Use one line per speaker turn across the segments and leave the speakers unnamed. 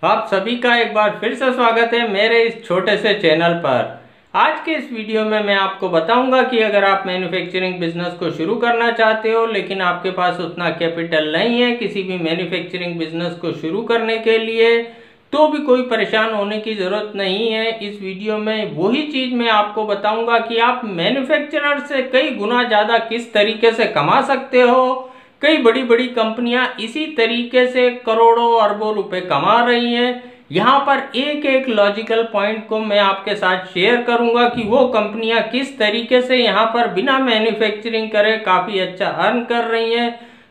आप सभी का एक बार फिर से स्वागत है मेरे इस छोटे से चैनल पर। आज के इस वीडियो में मैं आपको बताऊंगा कि अगर आप मैन्युफैक्चरिंग बिजनेस को शुरू करना चाहते हो लेकिन आपके पास उतना कैपिटल नहीं है किसी भी मैन्युफैक्चरिंग बिजनेस को शुरू करने के लिए, तो भी कोई परेशान होने की ज़रूरत नहीं है। इस वीडियो में वही चीज़ मैं आपको बताऊंगा कि आप मैन्युफैक्चरर से कई गुना ज़्यादा किस तरीके से कमा सकते हो। कई बड़ी बड़ी कंपनियां इसी तरीके से करोड़ों अरबों रुपए कमा रही हैं। यहाँ पर एक एक लॉजिकल पॉइंट को मैं आपके साथ शेयर करूंगा कि वो कंपनियां किस तरीके से यहाँ पर बिना मैन्युफैक्चरिंग करे काफ़ी अच्छा अर्न कर रही हैं।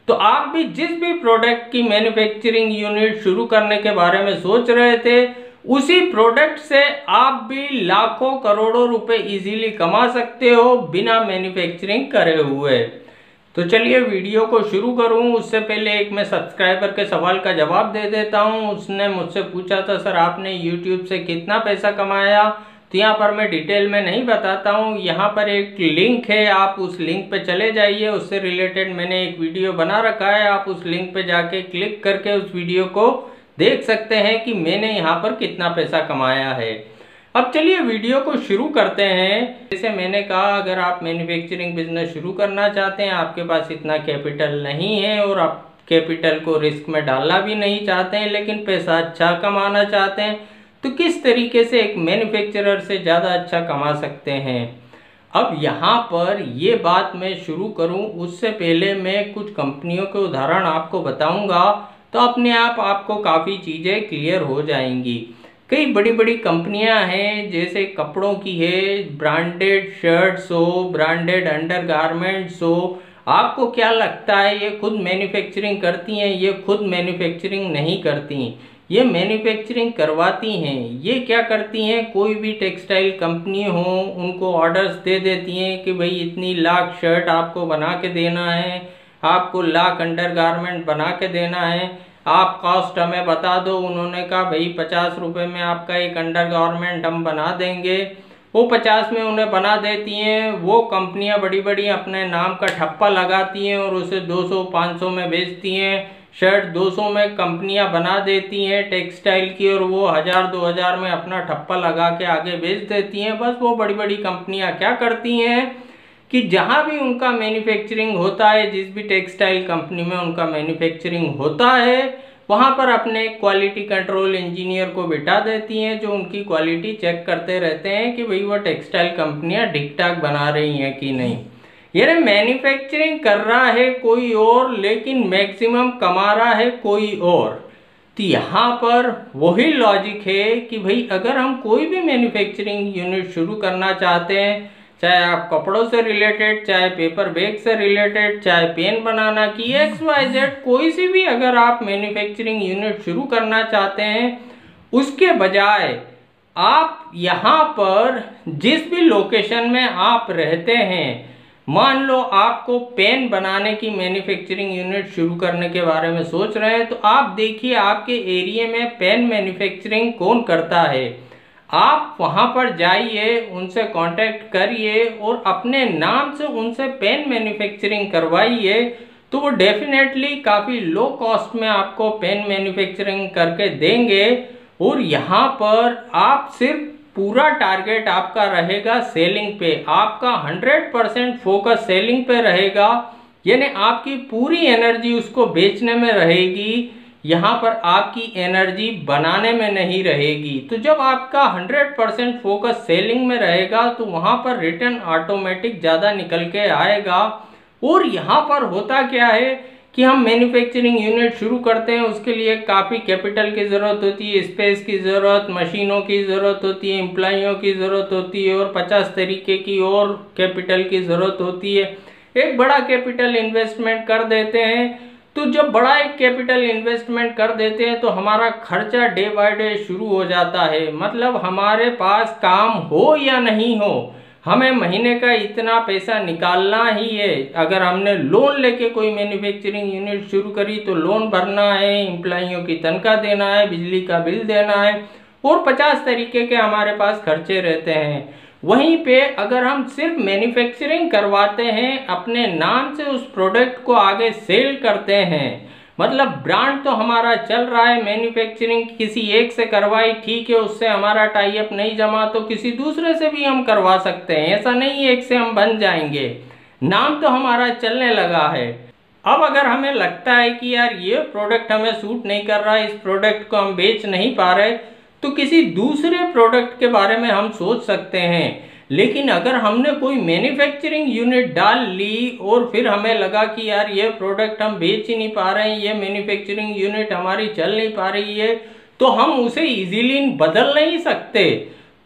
तो आप भी जिस भी प्रोडक्ट की मैन्युफैक्चरिंग यूनिट शुरू करने के बारे में सोच रहे थे, उसी प्रोडक्ट से आप भी लाखों करोड़ों रुपए इजीली कमा सकते हो बिना मैन्युफैक्चरिंग करे हुए। तो चलिए वीडियो को शुरू करूं उससे पहले एक मैं सब्सक्राइबर के सवाल का जवाब दे देता हूं। उसने मुझसे पूछा था, सर आपने यूट्यूब से कितना पैसा कमाया? तो यहाँ पर मैं डिटेल में नहीं बताता हूं। यहाँ पर एक लिंक है, आप उस लिंक पे चले जाइए। उससे रिलेटेड मैंने एक वीडियो बना रखा है, आप उस लिंक पे जाके क्लिक करके उस वीडियो को देख सकते हैं कि मैंने यहाँ पर कितना पैसा कमाया है। अब चलिए वीडियो को शुरू करते हैं। जैसे मैंने कहा, अगर आप मैन्युफैक्चरिंग बिजनेस शुरू करना चाहते हैं, आपके पास इतना कैपिटल नहीं है और आप कैपिटल को रिस्क में डालना भी नहीं चाहते हैं लेकिन पैसा अच्छा कमाना चाहते हैं, तो किस तरीके से एक मैन्युफैक्चरर से ज़्यादा अच्छा कमा सकते हैं। अब यहाँ पर ये बात मैं शुरू करूँ उससे पहले मैं कुछ कंपनियों के उदाहरण आपको बताऊँगा, तो अपने आप आपको काफ़ी चीज़ें क्लियर हो जाएंगी। कई बड़ी बड़ी कंपनियां हैं, जैसे कपड़ों की है, ब्रांडेड शर्ट्स हो, ब्रांडेड अंडरगारमेंट्स हो। आपको क्या लगता है ये खुद मैन्युफैक्चरिंग करती हैं? ये खुद मैन्युफैक्चरिंग नहीं करती, ये मैन्युफैक्चरिंग करवाती हैं। ये क्या करती हैं, कोई भी टेक्सटाइल कंपनी हो उनको ऑर्डर्स दे देती हैं कि भाई इतनी लाख शर्ट आपको बना के देना है, आपको लाख अंडरगारमेंट बना के देना है, आप कॉस्ट हमें बता दो। उन्होंने कहा भाई 50 रुपये में आपका एक अंडरगारमेंट हम बना देंगे। वो 50 में उन्हें बना देती हैं। वो कंपनियां बड़ी बड़ी अपने नाम का ठप्पा लगाती हैं और उसे 200-500 में बेचती हैं। शर्ट 200 में कंपनियां बना देती हैं टेक्सटाइल की और वो 1000-2000 में अपना ठप्पा लगा के आगे बेच देती हैं। बस वो बड़ी बड़ी कंपनियां क्या करती हैं कि जहाँ भी उनका मैन्युफैक्चरिंग होता है, जिस भी टेक्सटाइल कंपनी में उनका मैन्युफैक्चरिंग होता है, वहाँ पर अपने क्वालिटी कंट्रोल इंजीनियर को बिठा देती हैं जो उनकी क्वालिटी चेक करते रहते हैं कि भाई वो टेक्सटाइल कंपनियाँ ठीक ठाक बना रही हैं कि नहीं। यानी मैन्युफैक्चरिंग कर रहा है कोई और लेकिन मैक्सिमम कमा रहा है कोई और। तो यहाँ पर वही लॉजिक है कि भाई अगर हम कोई भी मैन्युफैक्चरिंग यूनिट शुरू करना चाहते हैं, चाहे आप कपड़ों से रिलेटेड, चाहे पेपर बैग से रिलेटेड, चाहे पेन बनाना की XYZ कोई सी भी अगर आप मैन्युफैक्चरिंग यूनिट शुरू करना चाहते हैं, उसके बजाय आप यहाँ पर जिस भी लोकेशन में आप रहते हैं, मान लो आपको पेन बनाने की मैन्युफैक्चरिंग यूनिट शुरू करने के बारे में सोच रहे हैं, तो आप देखिए आपके एरिया में पेन मैन्युफैक्चरिंग कौन करता है। आप वहां पर जाइए, उनसे कांटेक्ट करिए और अपने नाम से उनसे पेन मैन्युफैक्चरिंग करवाइए, तो वो डेफिनेटली काफ़ी लो कॉस्ट में आपको पेन मैन्युफैक्चरिंग करके देंगे। और यहाँ पर आप सिर्फ पूरा टारगेट आपका रहेगा सेलिंग पे, आपका 100% फोकस सेलिंग पे रहेगा। यानी आपकी पूरी एनर्जी उसको बेचने में रहेगी, यहाँ पर आपकी एनर्जी बनाने में नहीं रहेगी। तो जब आपका 100% फोकस सेलिंग में रहेगा तो वहाँ पर रिटर्न ऑटोमेटिक ज़्यादा निकल के आएगा। और यहाँ पर होता क्या है कि हम मैन्युफैक्चरिंग यूनिट शुरू करते हैं, उसके लिए काफ़ी कैपिटल की ज़रूरत होती है, स्पेस की ज़रूरत, मशीनों की ज़रूरत होती है, एम्प्लॉइयों की ज़रूरत होती है और 50 तरीके की और कैपिटल की ज़रूरत होती है। एक बड़ा कैपिटल इन्वेस्टमेंट कर देते हैं, तो जब बड़ा एक कैपिटल इन्वेस्टमेंट कर देते हैं तो हमारा खर्चा डे बाय डे शुरू हो जाता है। मतलब हमारे पास काम हो या नहीं हो, हमें महीने का इतना पैसा निकालना ही है। अगर हमने लोन लेके कोई मैन्युफैक्चरिंग यूनिट शुरू करी तो लोन भरना है, एम्प्लॉइयों की तनख्वाह देना है, बिजली का बिल देना है और 50 तरीके के हमारे पास खर्चे रहते हैं। वहीं पे अगर हम सिर्फ मैन्युफैक्चरिंग करवाते हैं, अपने नाम से उस प्रोडक्ट को आगे सेल करते हैं, मतलब ब्रांड तो हमारा चल रहा है, मैन्युफैक्चरिंग किसी एक से करवाई ठीक है, उससे हमारा टाई अप नहीं जमा तो किसी दूसरे से भी हम करवा सकते हैं। ऐसा नहीं है एक से हम बन जाएंगे, नाम तो हमारा चलने लगा है। अब अगर हमें लगता है कि यार ये प्रोडक्ट हमें सूट नहीं कर रहा है, इस प्रोडक्ट को हम बेच नहीं पा रहे, तो किसी दूसरे प्रोडक्ट के बारे में हम सोच सकते हैं। लेकिन अगर हमने कोई मैन्युफैक्चरिंग यूनिट डाल ली और फिर हमें लगा कि यार ये प्रोडक्ट हम बेच ही नहीं पा रहे हैं, ये मैन्युफैक्चरिंग यूनिट हमारी चल नहीं पा रही है, तो हम उसे इजीली बदल नहीं सकते।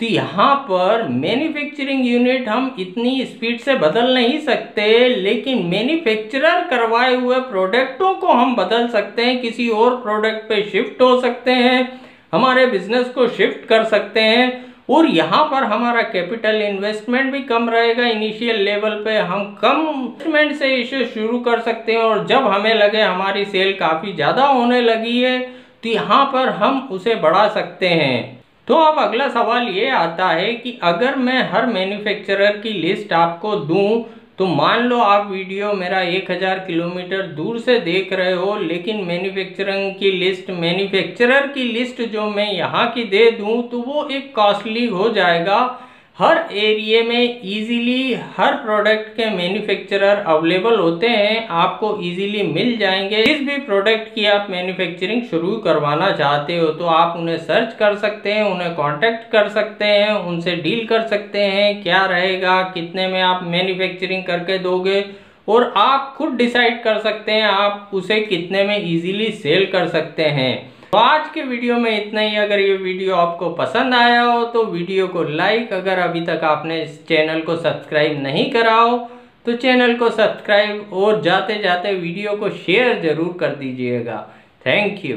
तो यहाँ पर मैन्युफैक्चरिंग यूनिट हम इतनी स्पीड से बदल नहीं सकते, लेकिन मैन्युफैक्चरर करवाए हुए प्रोडक्टों को हम बदल सकते हैं, किसी और प्रोडक्ट पे शिफ्ट हो सकते हैं, हमारे बिजनेस को शिफ्ट कर सकते हैं। और यहाँ पर हमारा कैपिटल इन्वेस्टमेंट भी कम रहेगा, इनिशियल लेवल पे हम कम इन्वेस्टमेंट से इसे शुरू कर सकते हैं, और जब हमें लगे हमारी सेल काफ़ी ज़्यादा होने लगी है तो यहाँ पर हम उसे बढ़ा सकते हैं। तो अब अगला सवाल ये आता है कि अगर मैं हर मैन्युफैक्चरर की लिस्ट आपको दूं, तो मान लो आप वीडियो मेरा 1000 किलोमीटर दूर से देख रहे हो, लेकिन मैन्युफैक्चरर की लिस्ट जो मैं यहाँ की दे दूं तो वो एक कॉस्टली हो जाएगा। हर एरिया में इजीली हर प्रोडक्ट के मैन्युफैक्चरर अवेलेबल होते हैं, आपको इजीली मिल जाएंगे। जिस भी प्रोडक्ट की आप मैन्युफैक्चरिंग शुरू करवाना चाहते हो तो आप उन्हें सर्च कर सकते हैं, उन्हें कांटेक्ट कर सकते हैं, उनसे डील कर सकते हैं, क्या रहेगा, कितने में आप मैन्युफैक्चरिंग करके दोगे, और आप खुद डिसाइड कर सकते हैं आप उसे कितने में इजीली सेल कर सकते हैं। तो आज के वीडियो में इतना ही। अगर ये वीडियो आपको पसंद आया हो तो वीडियो को लाइक, अगर अभी तक आपने इस चैनल को सब्सक्राइब नहीं करा हो तो चैनल को सब्सक्राइब, और जाते जाते वीडियो को शेयर जरूर कर दीजिएगा। Thank you.